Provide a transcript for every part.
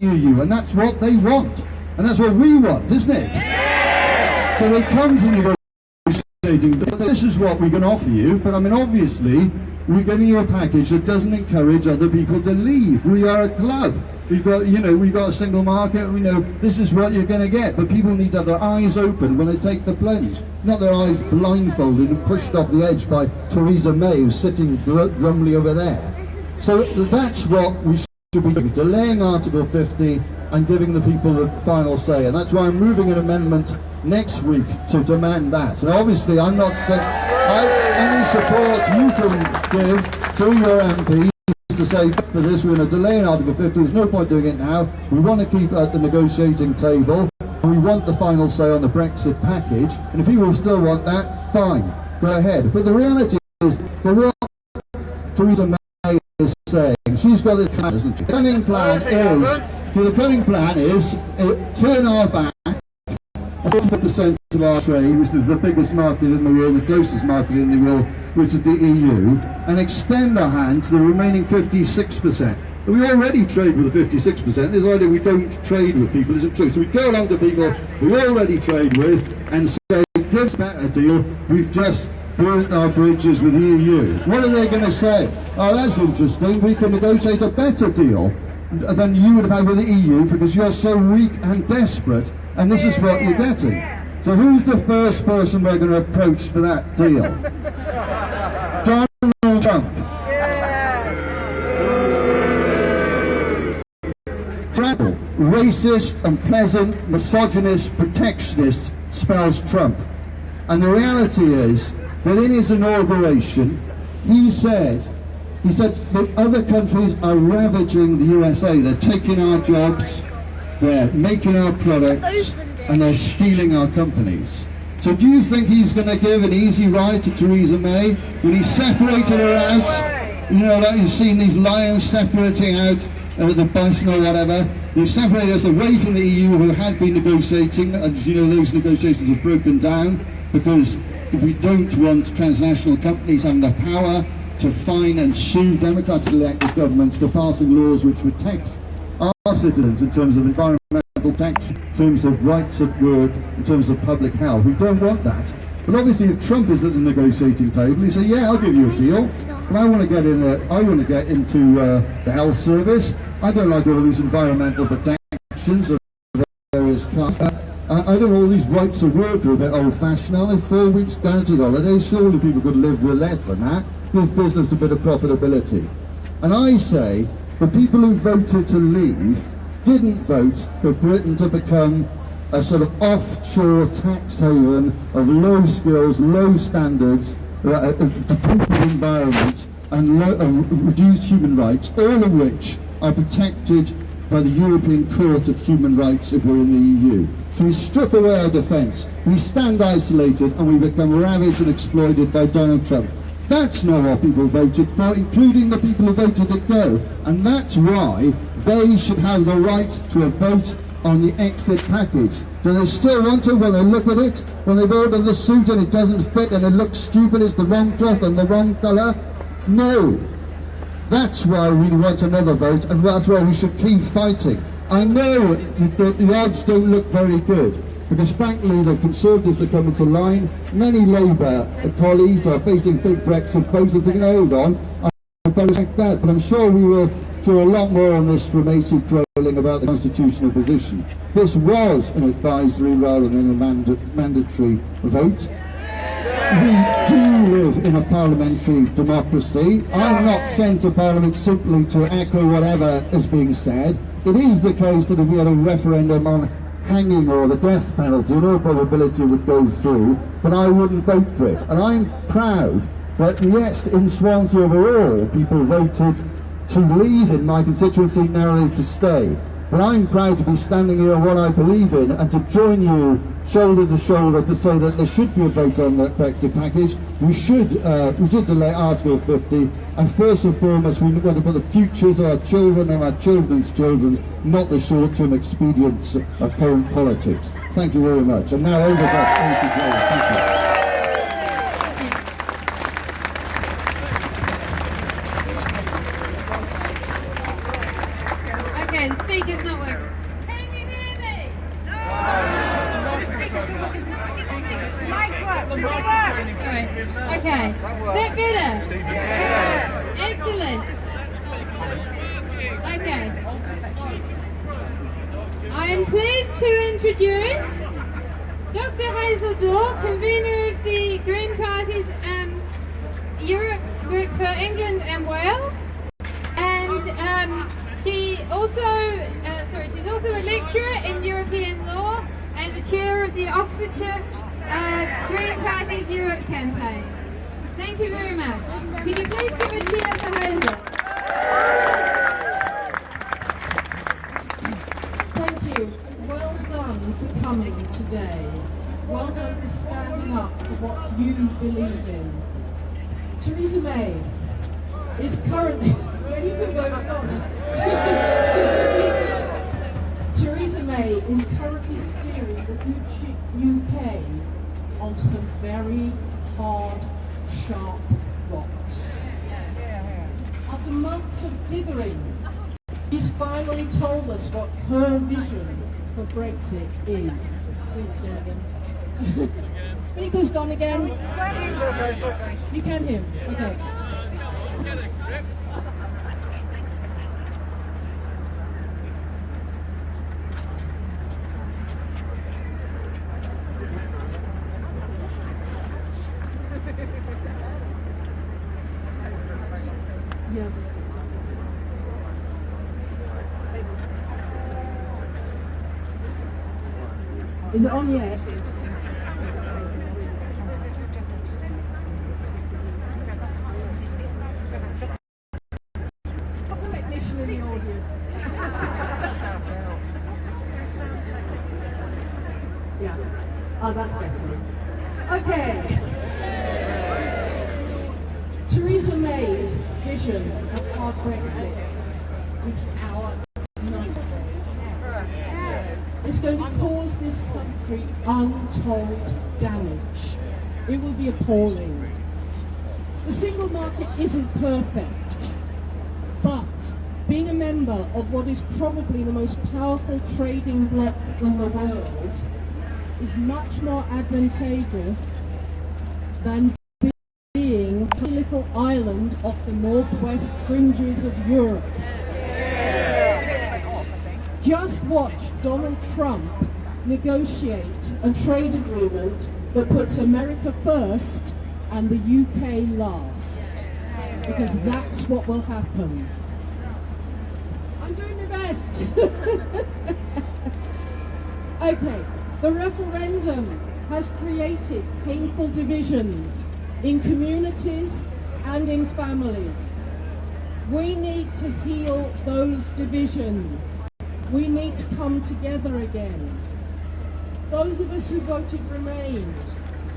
EU, and that's what they want, and that's what we want, isn't it? Yeah. So they come to negotiating. This is what we can offer you, but I mean, obviously, we're getting you a package that doesn't encourage other people to leave. We are a club. We've got, we've got a single market. We know this is what you're going to get, but people need to have their eyes open when they take the plunge, not their eyes blindfolded and pushed off the edge by Theresa May, who's sitting grumbly over there. So that's what we should be doing, delaying Article 50 and giving the people the final say. And that's why I'm moving an amendment next week to demand that. And obviously I'm not saying any support you can give to your MPs to say for this, we're going to delay in Article 50, there's no point doing it now, we want to keep at the negotiating table, and we want the final say on the Brexit package, and if people still want that, fine, go ahead. But the reality is, the what Theresa May is saying, she's got a plan, isn't she? The cunning plan is turn our back 40% of our trade, which is the biggest market in the world, the closest market in the world, which is the EU, and extend our hand to the remaining 56%. But we already trade with the 56%. This idea we don't trade with people isn't true. So we go along to people we already trade with and say, give us a better deal, we've just burnt our bridges with the EU. What are they going to say? Oh, that's interesting, we can negotiate a better deal than you would have had with the EU because you're so weak and desperate, and this is what you're getting. So who's the first person we're going to approach for that deal? Donald Trump. Travel, racist, unpleasant, misogynist, protectionist spells Trump. And the reality is that in his inauguration, he said that other countries are ravaging the USA. They're taking our jobs, they're making our products, and they're stealing our companies. So do you think he's going to give an easy ride to Theresa May when he separated her out? Like you've seen these lions separating out the bison or whatever. They separated us away from the EU, who had been negotiating, and those negotiations have broken down because we don't want transnational companies having the power to fine and sue democratically elected governments for passing laws which protect our citizens in terms of environmental protection, in terms of rights at work, in terms of public health. We don't want that. But obviously, if Trump is at the negotiating table, he say, "Yeah, I'll give you a deal, but I want to get in. I want to get into the health service. I don't like all these environmental protections of various kinds. I don't know, all these rights of work are a bit old-fashioned. Are they 4 weeks guaranteed holidays? Surely people could live with less than that. Give business a bit of profitability." And I say, the people who voted to leave didn't vote for Britain to become a sort of offshore tax haven of low skills, low standards, depleted environment, and reduced human rights, all of which are protected by the European Court of Human Rights if we're in the EU. So we strip away our defence, we stand isolated, and we become ravaged and exploited by Donald Trump. That's not what people voted for, including the people who voted to go. And that's why they should have the right to a vote on the exit package. Do they still want to when they look at it? When they've ordered the suit and it doesn't fit and it looks stupid, it's the wrong cloth and the wrong colour? No. That's why we want another vote, and that's why we should keep fighting. I know that the odds don't look very good, because frankly the Conservatives are coming to line. Many Labour colleagues are facing big Brexit votes and thinking, hold on, I better check that. But I'm sure we will hear a lot more on this from AC Crowling about the constitutional position. This was an advisory rather than a mandatory vote. We do live in a parliamentary democracy. I'm not sent to Parliament simply to echo whatever is being said. It is the case that if we had a referendum on hanging or the death penalty, in all probability it would go through, but I wouldn't vote for it. And I'm proud that yes, in Swansea overall, people voted to leave in my constituency, narrowly to stay. But I'm proud to be standing here on what I believe in and to join you shoulder to shoulder to say that there should be a vote on the Brexit package. We should delay Article 50, and first and foremost we want to put the futures of our children and our children's children, not the short-term expedience of current politics. Thank you very much. And now over to Thank you. Okay, the speaker's not not working. Can you hear me? No! Mic work. Right. Okay. Bit better? Yeah. Excellent. Okay. I am pleased to introduce Dr. Hazel Daw, convener of the Green Party's Europe group for England and Wales, and she's also a lecturer in European law and the chair of the Oxfordshire Green Party's Europe campaign. Thank you very much. Could you please give a cheer for Hazel? Thank you. Well done for coming today. Well done for standing up for what you believe in. Theresa May is currently... You can go on. Theresa May is currently steering the UK onto some very hard, sharp rocks. After months of dithering, she's finally told us what her vision for Brexit is. Speaker's gone again. You can hear me. Okay. Yeah. Is it on yet? What's the technician in the audience? Yeah. Oh, that's better. Okay. Theresa May's vision of hard Brexit is our nightmare. It's going to cause this country untold damage. It will be appalling. The single market isn't perfect, but being a member of what is probably the most powerful trading bloc in the world is much more advantageous than being a little island off the northwest fringes of Europe. Just watch Donald Trump negotiate a trade agreement that puts America first and the UK last, because that's what will happen. I'm doing my best. Okay, the referendum has created painful divisions in communities and in families. We need to heal those divisions. We need to come together again. Those of us who voted Remain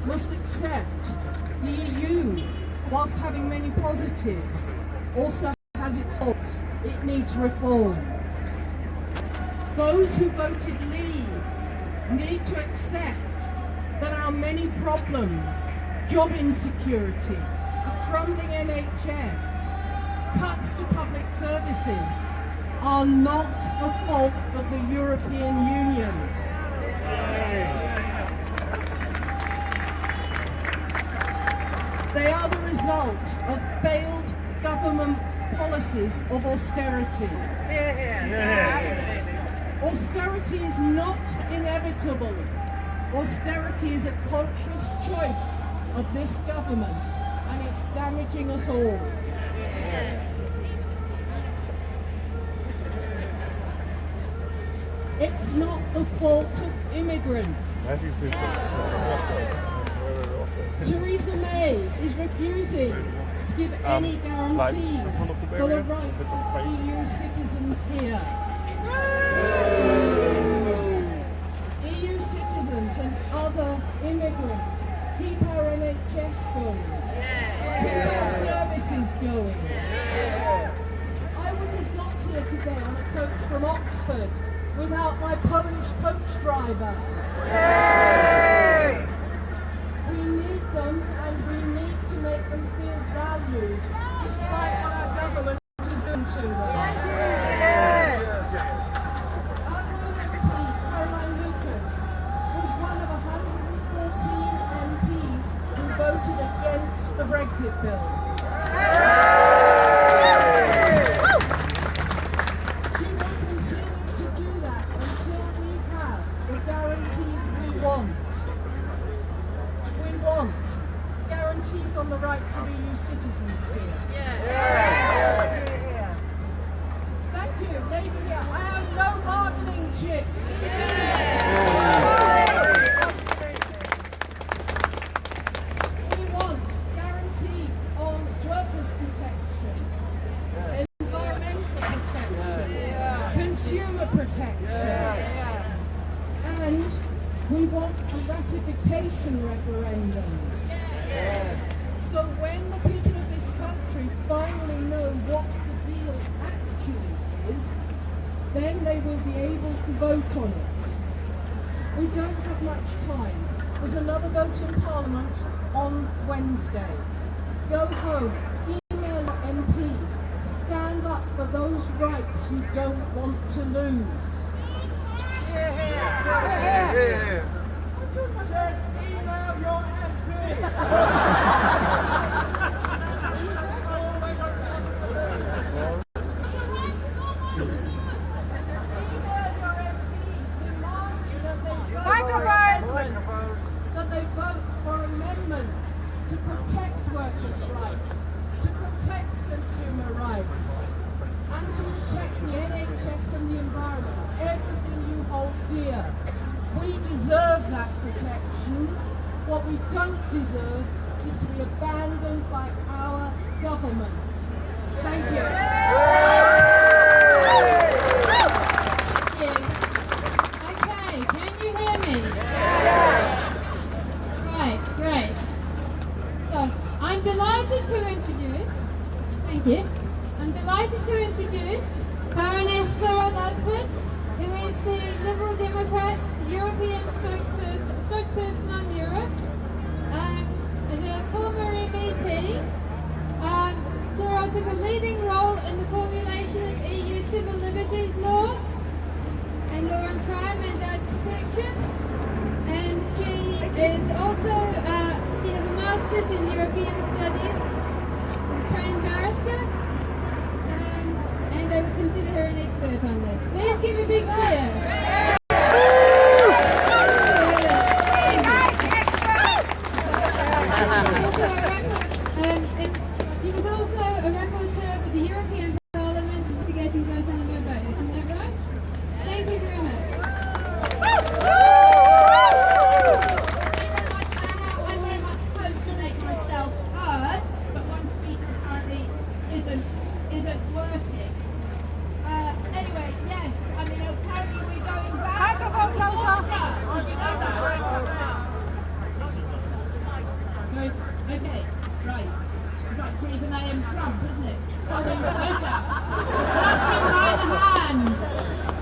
must accept the EU, whilst having many positives, also has its faults. It needs reform. Those who voted Leave need to accept that our many problems, job insecurity, a crumbling NHS, cuts to public services, are not the fault of the European Union. They are the result of failed government policies of austerity. Austerity is not inevitable. Austerity is a conscious choice of this government, and it's damaging us all. It's not the fault of immigrants. Theresa May is refusing to give any guarantees for the rights of EU citizens here. EU citizens and other immigrants keep our NHS going, keep our services going. I wouldn't have got here today on a coach from Oxford without my Polish coach driver. We need them, and we need to make them feel valued, despite what our government is doing to them. Brexit bill. She will continue to do that until we have the guarantees we want. We want guarantees on the rights of EU citizens here. Thank you, lady here. I am no bargaining chip. We want guarantees on workers' protection, environmental protection, consumer protection, and we want a ratification referendum. So when the people of this country finally know what the deal actually is, then they will be able to vote on it. We don't have much time. There's another vote in Parliament on Wednesday. Go home, email your MP, stand up for those rights you don't want to lose. Just email your MP. That they vote for amendments to protect workers' rights, to protect consumer rights, and to protect the NHS and the environment, everything you hold dear. We deserve that protection. What we don't deserve is to be abandoned by our government. Thank you. Okay, can you hear me? Right, great. So, I'm delighted to introduce, thank you, I'm delighted to introduce Baroness Sarah Ludford, who is the Liberal Democrats European spokesperson on Europe. As a former MEP, Sarah took a leading role in the formulation of EU civil liberties law and law on crime and data protection. And she is also, she has a master's in European studies, a trained barrister, and I would consider her an expert on this. Please give a big cheer. She was also a rapporteur for the European Parliament investigating first-hand votes. Isn't that right? Thank you very much. I very much hope to make myself heard, but one speaker apparently isn't working. Anyway, yes, I mean apparently we're going back. Microphone closer. You know that. Okay, right. It's like Theresa May and Trump, isn't it? Holding closer. Touching by the hand.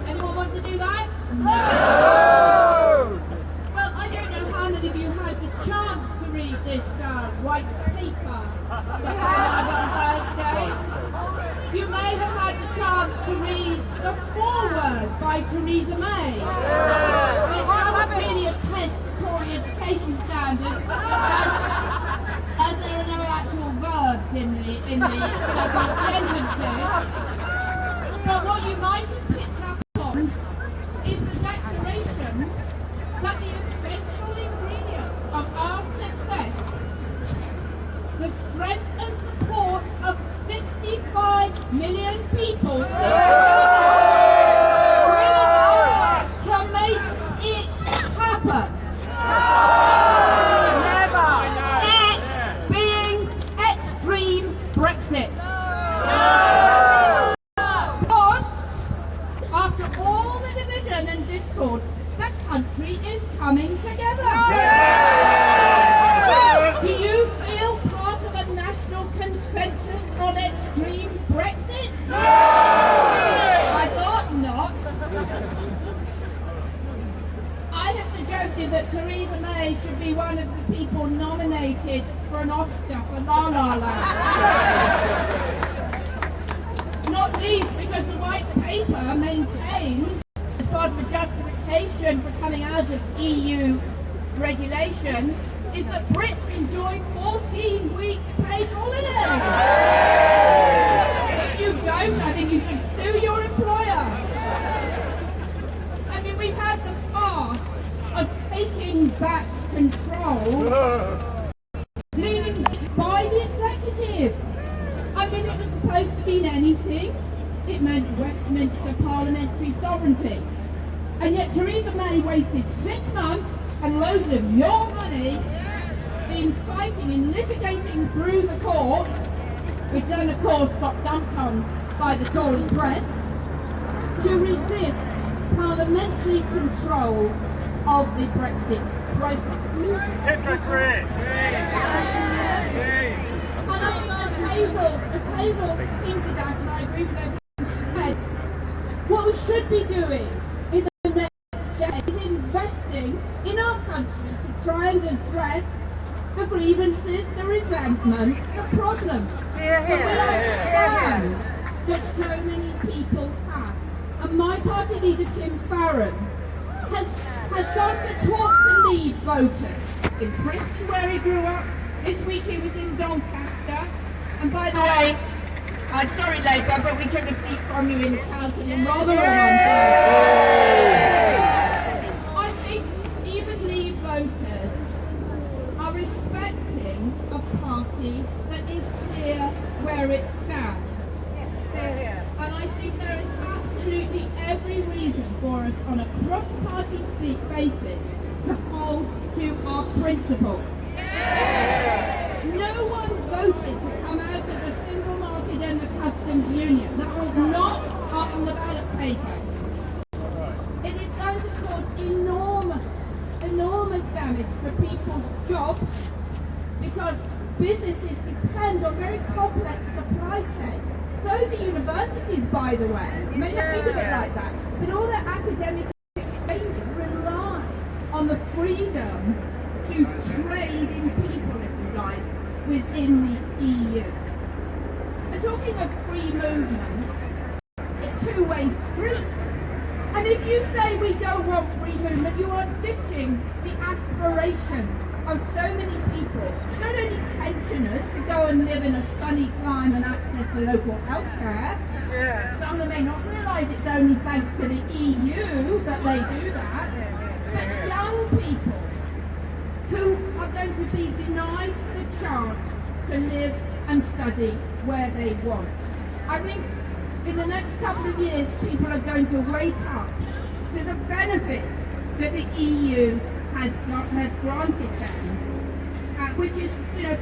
Anyone want to do that? No. Well, I don't know how many of you had the chance to read this white paper that came out on Thursday. You may have had the chance to read the foreword by Theresa May. It doesn't really attest to Tory education standards, as there are no actual verbs in the sentences. But what you might have picked up on is the declaration that the essential ingredient of our success, the strength and support of 65 million people, to make it happen. It being extreme Brexit. Because after all the division and discord, the country is coming together. Do you feel part of a national consensus on extreme Brexit? I thought not. I have suggested that Theresa May should be one of the people nominated for an Oscar for La La Land. Not least because the white paper maintains, as part of the justification for coming out of EU regulation, is that Brits enjoy 14 weeks paid holiday. If you don't, I think you should sue your employer. I mean, we've had the farce of taking back control, leaning by the executive. I mean, it was supposed to mean anything. It meant Westminster parliamentary sovereignty. And yet Theresa May wasted 6 months and loads of your money in fighting and litigating through the courts, which then of course got dumped on by the Tory press, to resist parliamentary control of the Brexit process. Hypocrite! And I think as Hazel hinted at, and I agree with everything she said, what we should be doing in the next decade is investing in our country to try and address the grievances, the resentments, the problems that we understand that so many people have. And my party leader, Tim Farron, has gone to talk to Leave voters in Preston, where he grew up. This week he was in Doncaster. And by the way, I'm sorry Labour, but we took a seat from you in the council in Rotherham on Thursday. I think even Leave voters are respecting a party that is clear where it stands. And I think there is absolutely every reason for us on a cross-party basis to hold to our principles. No one voted to come out of the single market and the customs union. That was not up on the ballot paper. It is going to cause enormous damage to people's jobs because businesses depend on very complex supply chains. So do universities, by the way. You may not think of it like that, but all their academic exchanges rely on the freedom to trade in people, if you like, within the EU. And talking of free movement, it's a two-way street. And if you say we don't want free movement, you are ditching the aspirations of so many people, not only pensioners to go and live in a sunny clime and access to local health care. Some of them may not realise it's only thanks to the EU that they do that, but young people who are going to be denied the chance to live and study where they want. I think in the next couple of years people are going to wake up to the benefits that the EU has granted them, which is,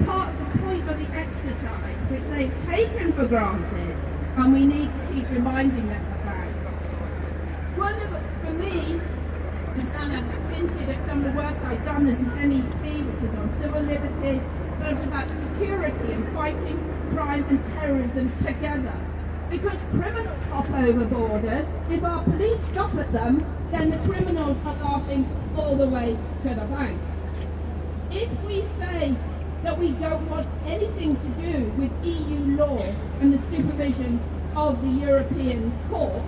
part of the point of the exercise, which they've taken for granted, and we need to keep reminding them about. For me, and I've hinted at some of the work I've done as an MEP, which is on civil liberties, but it's about security and fighting crime and terrorism together. Because criminals hop over borders, if our police stop at them, then the criminals are laughing all the way to the bank. If we say that we don't want anything to do with EU law and the supervision of the European Court,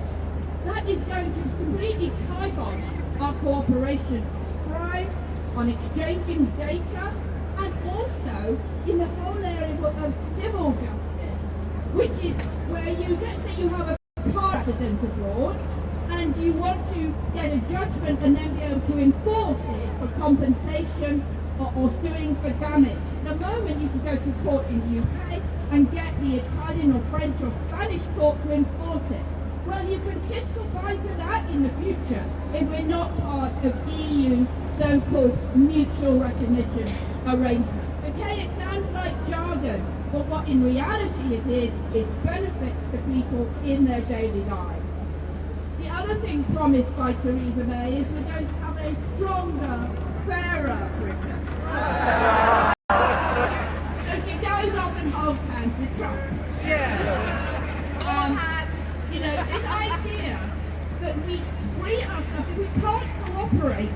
that is going to completely kibosh our cooperation on crime, on exchanging data, and also in the whole area of civil justice, which is where let's say you have a car accident abroad, and you want to get a judgment and then be able to enforce it for compensation or suing for damage. The moment you can go to court in the UK and get the Italian or French or Spanish court to enforce it. Well, you can kiss goodbye to that in the future if we're not part of EU so-called mutual recognition arrangements. Okay, it sounds like jargon, but what in reality it is benefits to people in their daily lives. The other thing promised by Theresa May is we're going to have a stronger, fairer Britain. So she goes off and holds hands with Trump. This idea that we free ourselves, if we can't cooperate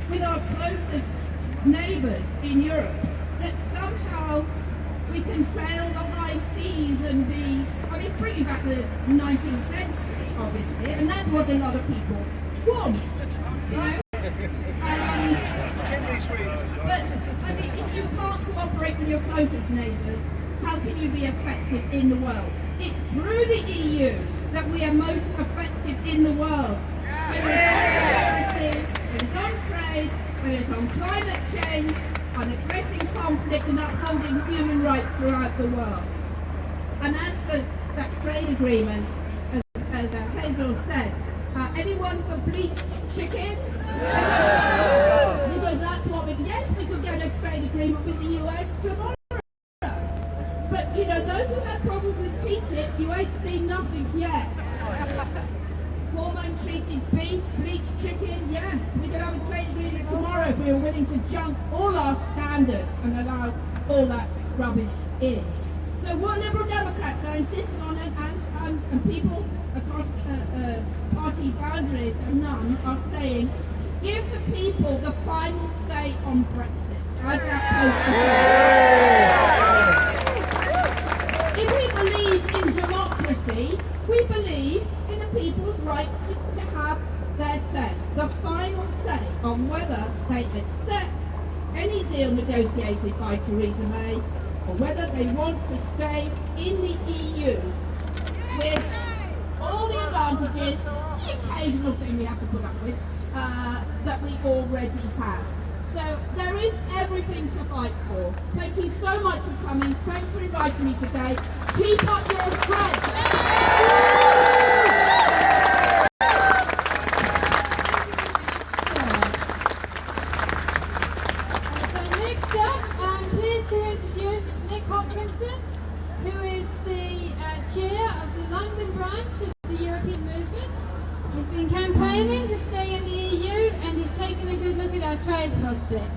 with our closest neighbours in Europe, that somehow we can sail the high seas and be, it's bringing back the 19th century, obviously, and that's what a lot of people want, But, effective in the world. It's through the EU that we are most effective in the world. Whether it's on security, whether it's on trade, whether it's on climate change, on addressing conflict and upholding human rights throughout the world. And as for that trade agreement, as Hazel said, anyone for bleached chicken? Because that's what yes, we could get a trade agreement with the US tomorrow. But, you know, those who had problems with TTIP, you ain't seen nothing yet. Hormone-treated beef, bleached chicken, yes, we could have a trade agreement tomorrow if we were willing to junk all our standards and allow all that rubbish in. So what Liberal Democrats are insisting on, and people across party boundaries and none are saying, give the people the final say on Brexit. As that post If we believe in democracy, we believe in the people's right to have their say, the final say on whether they accept any deal negotiated by Theresa May or whether they want to stay in the EU with all the advantages, the occasional thing we have to put up with, that we already have. So there is everything to fight for. Thank you so much for coming. Thanks for inviting me today. Keep up your strength. So next up, I'm pleased to introduce Nick Hopkinson, who is the chair of the London branch of the European Movement. He's been campaigning to stay in the EU and he's taken a good look at our trade prospects.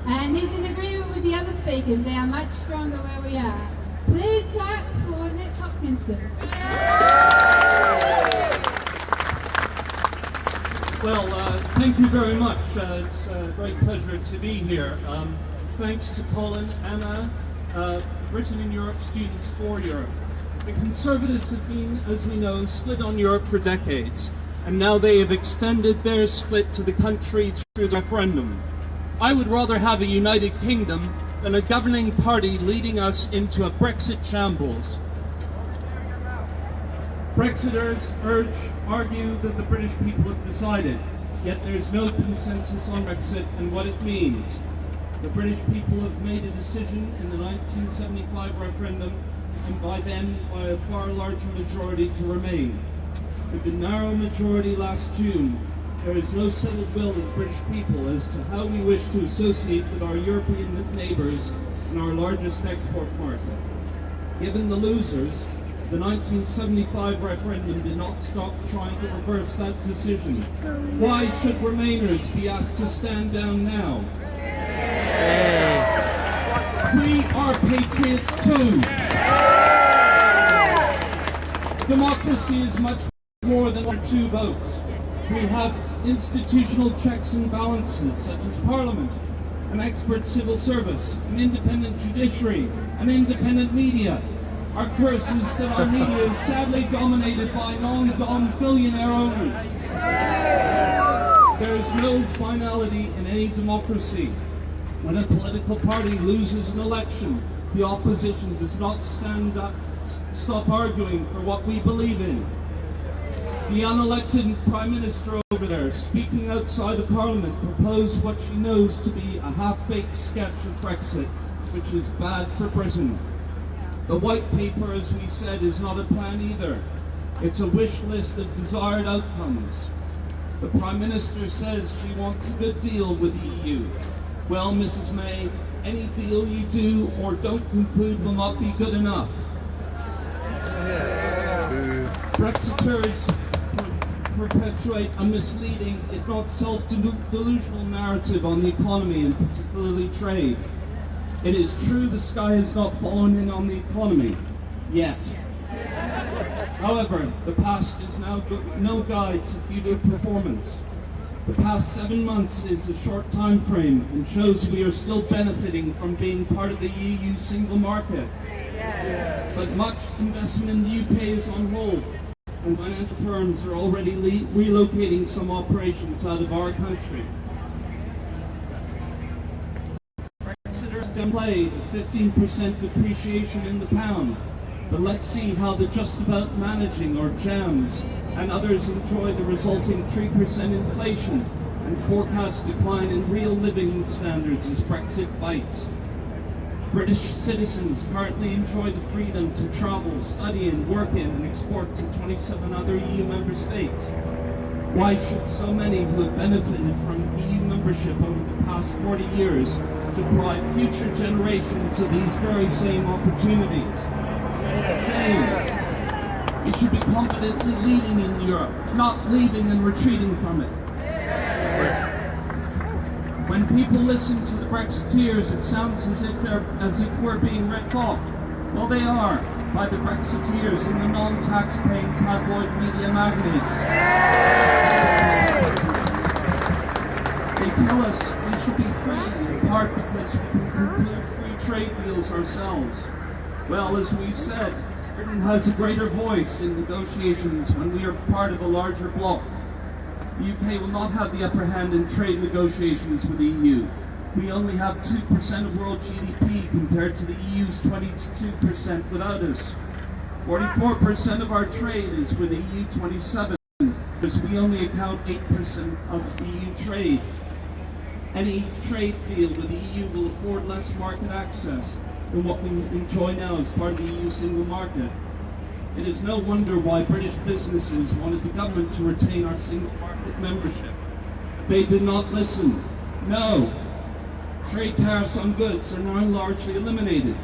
And he's in agreement with the other speakers. They are much stronger where we are. Please clap for Nick Hopkinson. Well, thank you very much. It's a great pleasure to be here. Thanks to Colin, Anna, Britain in Europe, Students for Europe. The Conservatives have been, as we know, split on Europe for decades, and now they have extended their split to the country through the referendum. I would rather have a united kingdom than a governing party leading us into a Brexit shambles. Brexiters argue that the British people have decided, yet there's no consensus on Brexit and what it means. The British people have made a decision in the 1975 referendum, and by then by a far larger majority to remain. With the narrow majority last June, there is no settled will of the British people as to how we wish to associate with our European neighbours and our largest export market. Given the losers, the 1975 referendum did not stop trying to reverse that decision. Why should Remainers be asked to stand down now? We are patriots too. Democracy is much more than 1 or 2 votes. We have institutional checks and balances such as Parliament, an expert civil service, an independent judiciary, an independent media. Our curse is that our media is sadly dominated by non-dom billionaire owners. There is no finality in any democracy. When a political party loses an election, the opposition does not stop arguing for what we believe in. The unelected Prime Minister over there, speaking outside of Parliament, proposed what she knows to be a half-baked sketch of Brexit, which is bad for Britain. The White Paper, as we said, is not a plan either. It's a wish list of desired outcomes. The Prime Minister says she wants a good deal with the EU. Well, Mrs. May, any deal you do or don't conclude will not be good enough. Brexiteers perpetuate a misleading, if not self-delusional narrative on the economy and particularly trade. It is true the sky has not fallen in on the economy, yet. However, the past is now no guide to future performance. The past 7 months is a short time frame and shows we are still benefiting from being part of the EU single market. But much investment in the UK is on hold, and financial firms are already relocating some operations out of our country. Brexiters downplay the 15% depreciation in the pound, but let's see how the just about managing or jams and others enjoy the resulting 3% inflation and forecast decline in real living standards as Brexit bites. British citizens currently enjoy the freedom to travel, study and work in and export to 27 other EU member states. Why should so many who have benefited from EU membership over the past 40 years deprive future generations of these very same opportunities? Shame. We should be confidently leading in Europe, not leaving and retreating from it. When people listen to the Brexiteers, it sounds as if we're being ripped off. Well, they are, by the Brexiteers and the non-tax-paying tabloid media magnates. They tell us we should be free, in part because we can conclude free trade deals ourselves. Well, as we've said, Britain has a greater voice in negotiations when we are part of a larger bloc. The UK will not have the upper hand in trade negotiations with the EU. We only have 2% of world GDP compared to the EU's 22% without us. 44% of our trade is with the EU 27, because we only account 8% of EU trade. Any trade deal with the EU will afford less market access than what we enjoy now as part of the EU single market. It is no wonder why British businesses wanted the government to retain our single market membership. They did not listen. No. Trade tariffs on goods are now largely eliminated.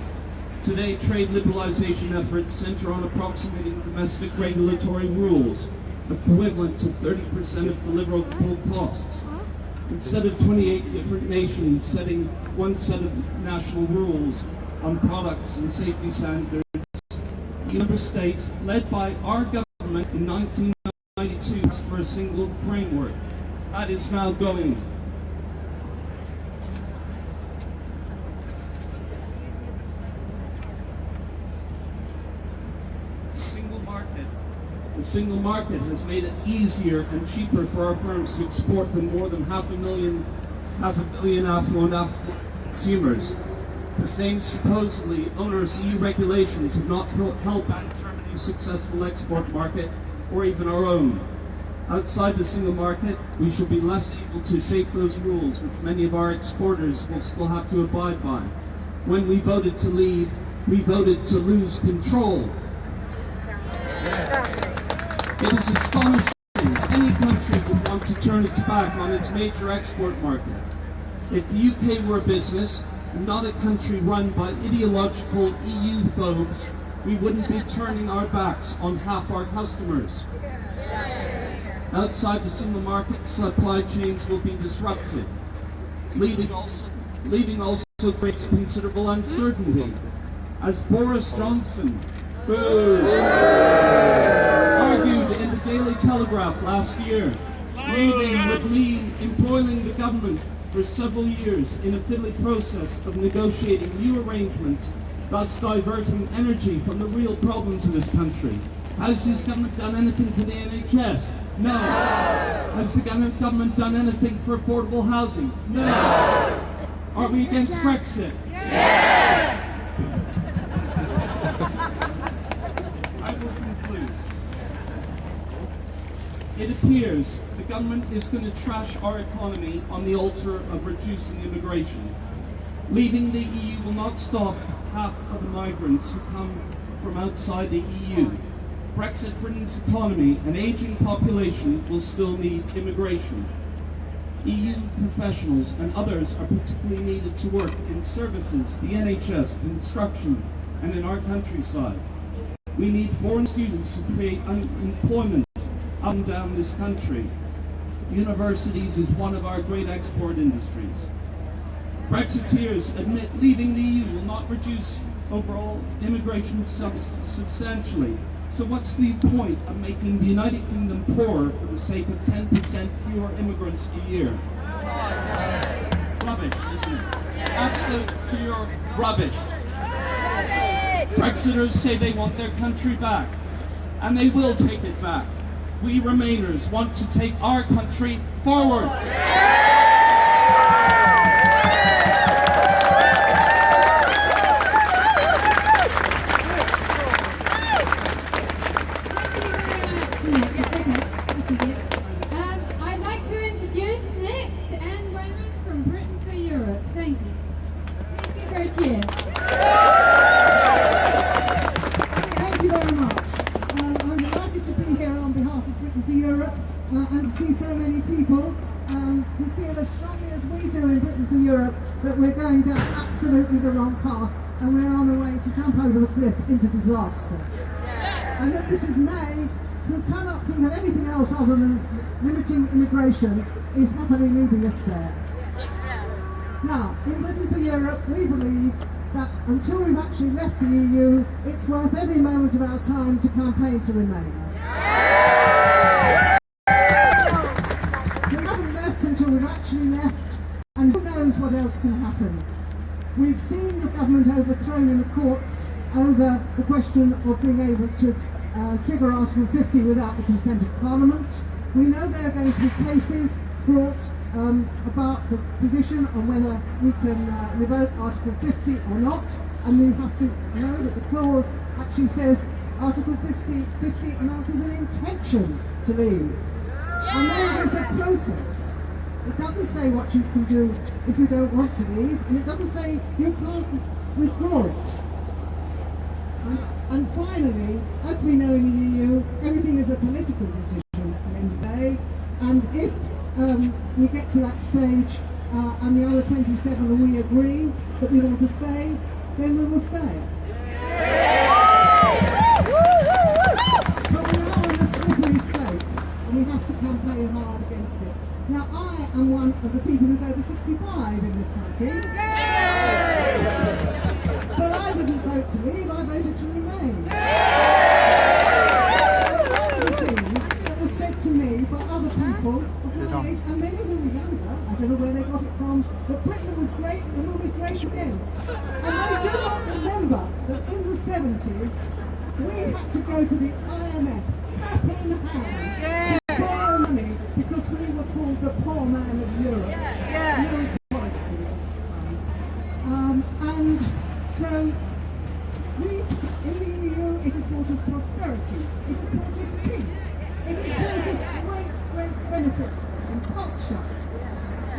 Today, trade liberalization efforts center on approximating domestic regulatory rules, equivalent to 30% of deliverable costs. Instead of 28 different nations setting one set of national rules on products and safety standards, member states, led by our government in 1992, asked for a single framework. That is now going. The single market has made it easier and cheaper for our firms to export than more than half a billion affluent consumers. The same supposedly onerous EU regulations have not held back Germany's successful export market or even our own. Outside the single market, we shall be less able to shape those rules which many of our exporters will still have to abide by. When we voted to leave, we voted to lose control. It is astonishing that any country would want to turn its back on its major export market. If the UK were a business, not a country run by ideological EU phobes, we wouldn't be turning our backs on half our customers. Outside the single market, supply chains will be disrupted. Leaving also creates considerable uncertainty. As Boris Johnson argued in the Daily Telegraph last year, leaving would mean embroiling the government for several years in a fiddly process of negotiating new arrangements, thus diverting energy from the real problems of this country. Has this government done anything for the NHS? No. Has the government done anything for affordable housing? No. Are we against Brexit? Yes. I will conclude. It appears the government is going to trash our economy on the altar of reducing immigration. Leaving the EU will not stop half of the migrants who come from outside the EU. Brexit Britain's economy, an aging population, will still need immigration. EU professionals and others are particularly needed to work in services, the NHS, construction, and in our countryside. We need foreign students who create employment up and down this country. Universities is one of our great export industries. Brexiteers admit leaving the EU will not reduce overall immigration substantially. So what's the point of making the United Kingdom poorer for the sake of 10% fewer immigrants a year? Rubbish, isn't it? Absolute pure rubbish. Brexiters say they want their country back, and they will take it back. We Remainers want to take our country forward. people who feel as strongly as we do in Britain for Europe that we're going down absolutely the wrong path and we're on the way to jump over the cliff into disaster. And that Mrs May, who cannot think of anything else other than limiting immigration, is happily leaving us there. Now, in Britain for Europe, we believe that until we've actually left the EU, it's worth every moment of our time to campaign to remain. We haven't left until we've actually left, and who knows what else can happen. We've seen the government overthrown in the courts over the question of being able to trigger Article 50 without the consent of Parliament. We know there are going to be cases brought about the position on whether we can revoke Article 50 or not, and you have to know that the clause actually says Article 50 announces an intention to leave. And then there's a process. It doesn't say what you can do if you don't want to leave, and it doesn't say you can't withdraw it. And finally, as we know in the EU, everything is a political decision at the end of the day, and if we get to that stage and the other 27 and we agree that we want to stay, then we will stay. But we are in a slippery slope and we have to campaign hard against it. Now I am one of the people who's over 65 in this country. But I didn't vote to leave, I voted to remain. One of the things that was said to me by other people of my age, and many of them were younger, I don't know where they got it from, that Britain was great and will be great again. And they do not remember that in the 70s, we had to go to the IMF, cap in hand, to borrow money because we were called the poor man of Europe. No equality at the time. And so, we, in the EU, it has brought us prosperity, it has brought us peace, it has brought us great benefits in culture,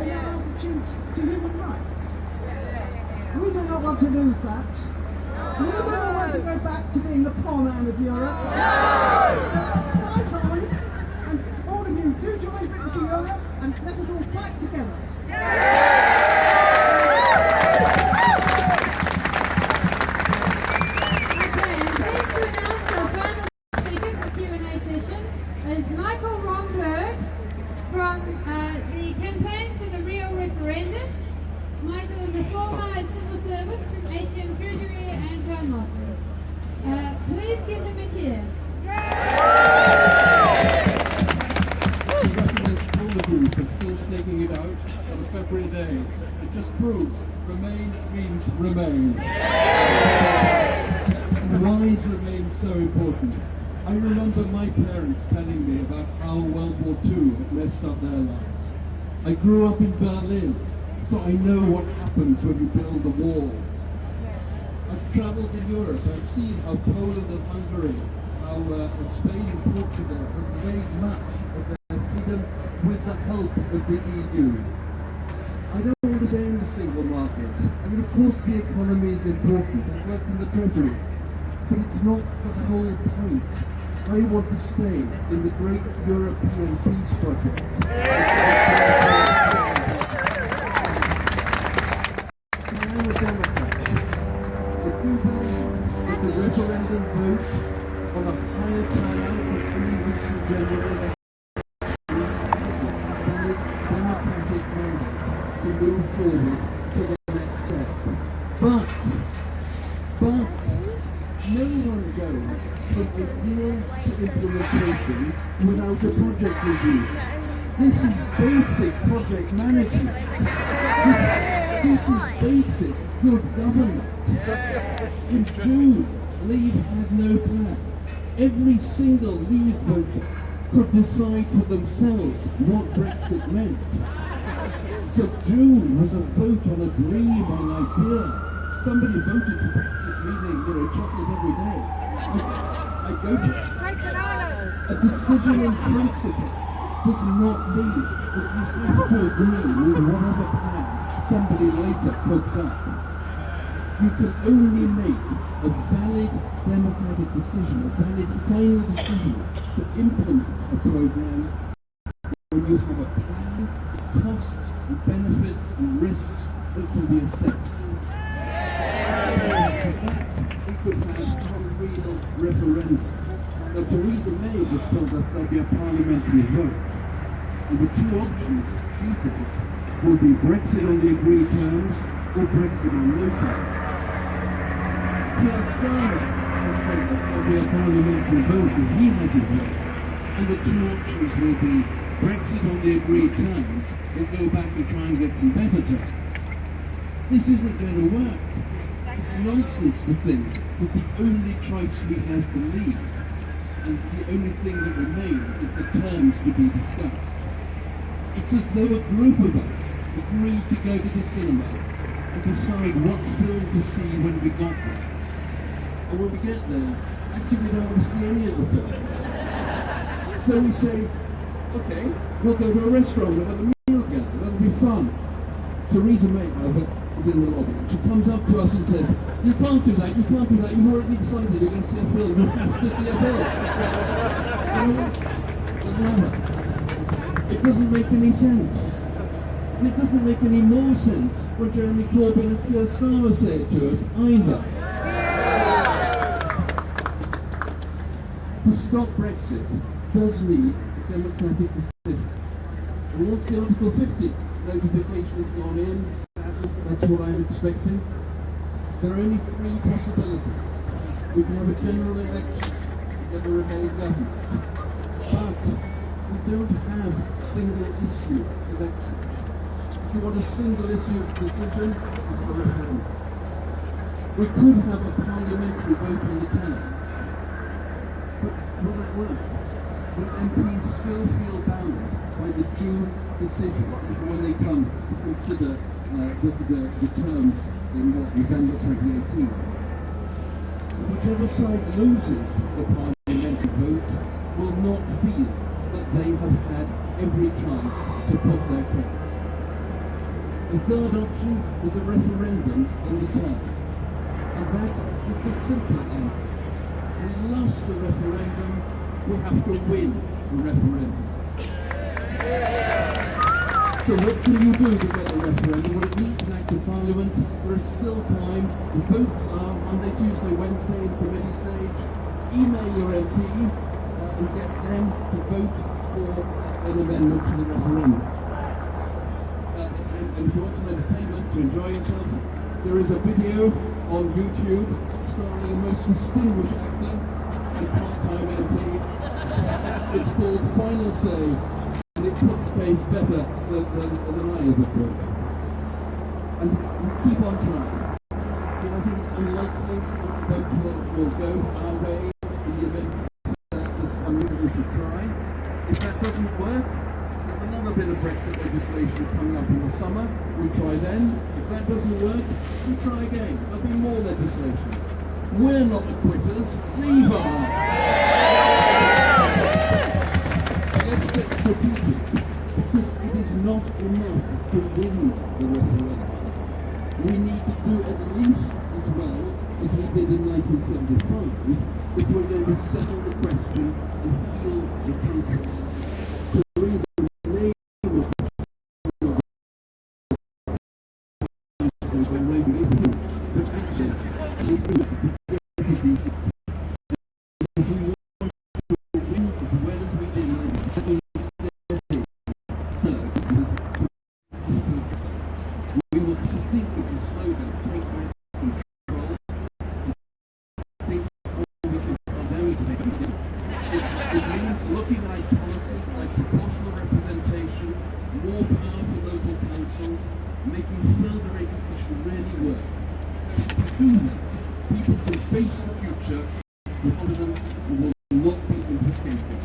in our attitude to human rights. We do not want to lose that. We do not want to go back to being the poor man of Europe. So let's fight on, and all of you do join Britain for Europe, and let us all fight together. From the campaign for the real referendum. Michael is a former civil servant from HM Treasury and Home Office. Please give him a cheer. Congratulate all of you for still snaking it out on a February day. It just proves Remain means remain. Why is Remain so important? I remember my parents telling me about how World War II had messed up their lives. I grew up in Berlin, so I know what happens when you build a wall. I've travelled in Europe, I've seen how Poland and Hungary, how Spain and Portugal have made much of their freedom with the help of the EU. I don't want to stay in the single market. I mean, of course the economy is important, I work in the Treasury, but it's not the whole point. I want to stay in the great European peace project. I am a Democrat. I do believe that the referendum vote on a higher turnout than any recent general election is a valid democratic mandate to move forward to the next step. But no one goes from idea to implementation without a project review. This is basic project management. This is basic good government. In June, Leave had no plan. Every single Leave voter could decide for themselves what Brexit meant. So June was a vote on a dream, on an idea. Somebody voted for Brexit, meaning, chocolate every day. I go to it. A decision in principle does not mean that you have to agree with whatever plan somebody later cooks up. You can only make a valid democratic decision, a valid final decision to implement a program when you have a plan, its costs and benefits and risks that can be assessed. We could have a real referendum. Now, Theresa May just told us there'll be a parliamentary vote. And the two options, she says, will be Brexit on the agreed terms or Brexit on no terms. Keir Starmer has told us there'll be a parliamentary vote if he has his way. And the two options will be Brexit on the agreed terms or go back and try and get some better terms. This isn't going to work. It's nonsense to think that the only choice we have to leave and the only thing that remains is the terms to be discussed. It's as though a group of us agreed to go to the cinema and decide what film to see when we got there. And when we get there, actually we don't want to see any of the films. So we say, okay, we'll go to a restaurant, we'll have a meal together, that'll be fun. Theresa May, however, is in the lobby. She comes up to us and says, you can't do that, you've already decided you're going to see a film, you have to see a film. Doesn't matter. It doesn't make any sense. And it doesn't make any more sense what Jeremy Corbyn and Keir Starmer said to us either. To stop Brexit does need a democratic decision. And once the Article 50 notification has gone in, sadly, that's what I'm expecting, there are only three possibilities. We can have a general election, get a Remain government. But we don't have single issue elections. If you want a single issue decision, it's a referendum. We could have a parliamentary vote in the towns. But will that work? Will MPs still feel bound by the June decision when they come to consider the terms in November 2018? Whichever side loses the parliamentary vote will not feel that they have had every chance to put their case. The third option is a referendum on the terms, and that is the simple answer. We lost the referendum, we have to win the referendum. So what can you do to get a referendum? Well, it needs an act of parliament. There is still time. The votes are Monday, Tuesday, Wednesday in committee stage. Email your MP and get them to vote for an amendment to the referendum. And if you want some entertainment to enjoy yourself, there is a video on YouTube starring a most distinguished actor and part-time MP. It's called Final Say, and it puts case better than I ever could. And we keep on trying. So I think it's unlikely that the vote will go our way in the event that this we should try. If that doesn't work, there's another bit of Brexit legislation coming up in the summer. We try then. If that doesn't work, we try again. There'll be more legislation. We're not the quitters. Leave are. Let's get strategic, because it is not enough to win the referendum. We need to do at least as well as we did in 1975 if we're going to settle the question and heal the country. Theresa May was when Labour is new, but actually, if we want to win as well as we did, we will think of the slogan, take back control, think all we can take it. It means looking at policies like proportional representation, more power for local councils, making further education really work. To do that, people can face the future with confidence and will not be implicated.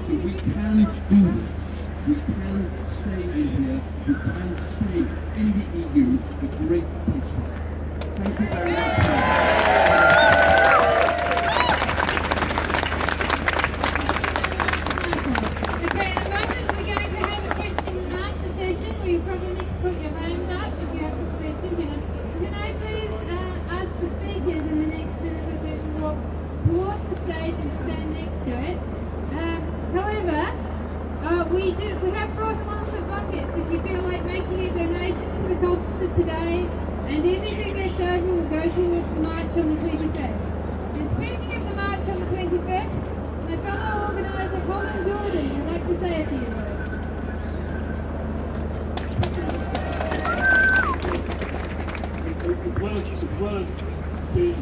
So we can do this. We can stay in here. We can stay in the EU a great place for it. Thank you very much. Okay, in a moment we're going to have a question and answer session where you probably need to put your hands up if you have a question. Can I please ask the speakers in the next minute or two to walk towards the stage and stand next to it? However, we have the costs of today, and anything left over will go towards the march on the 25th. And speaking of the march on the 25th, my fellow organiser Colin Gordon would like to say a few words. As well as being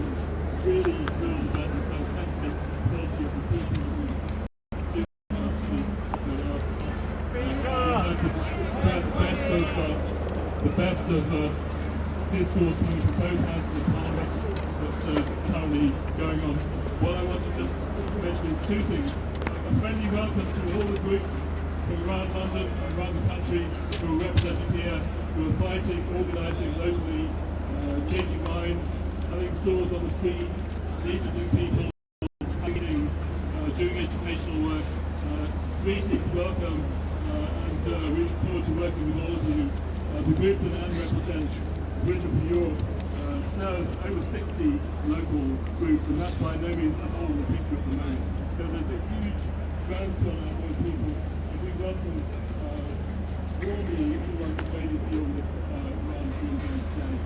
really thrilled about the fantastic quality of the people who give us the best of discourse coming from both houses of Parliament that's currently going on. What I want to just mention is two things. A friendly welcome to all the groups from around London and around the country who are represented here, who are fighting, organising locally, changing minds, having stores on the streets, interviewing people, meetings, doing educational work. Greetings, welcome, and we look forward to working with all of you. The group that Anne represents, Britain for Europe, serves over 60 local groups, and that's by no means the whole of the picture at the moment. So there's a huge groundswell of those people, and we welcome warmly everyone who's made it on this round today.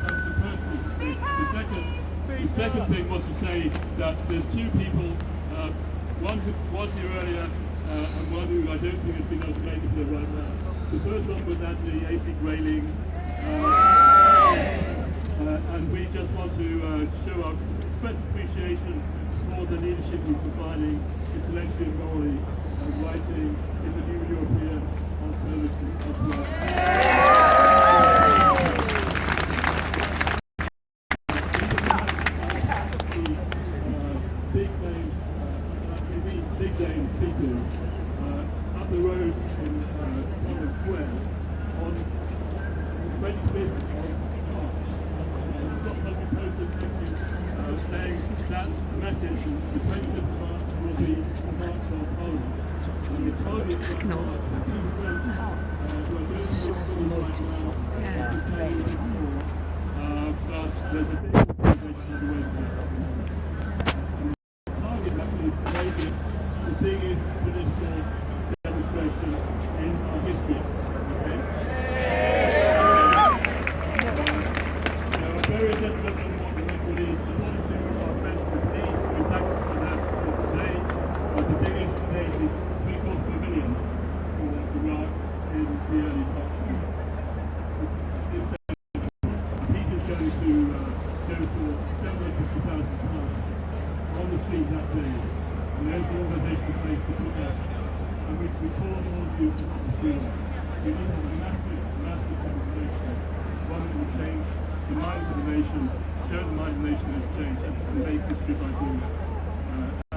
That's the first thing to say. The second thing was to say that there's two people, one who was here earlier and one who I don't think has been able to make it here right now. The first one was actually AC Grayling, and we just want to show our express appreciation for the leadership he's providing intellectually and morally, writing in the New European Alternative as well. Big name speakers up the road in Parliament Square on the 25th of March. We've got public posters saying that's the message. The 25th of March will be a march on Parliament. And the target of that march is a few friends who are doing the schools right now to say a bit more. But there's a big organisation underway for that. The target actually is to make it the biggest political demonstration in our history. Okay? There are various estimates on what the record is. According to our friends from the police, who thank us for their support today, the biggest today is 750,000 for Iraq in the early parts. Heat is going to go for 750,000 plus on the street that day. And there's the organisation place to put that. And we call on all of you to help us do that. We need to have a massive, massive conversation. One that will change the mind of the nation, show the mind of the nation has changed, and make history by doing that.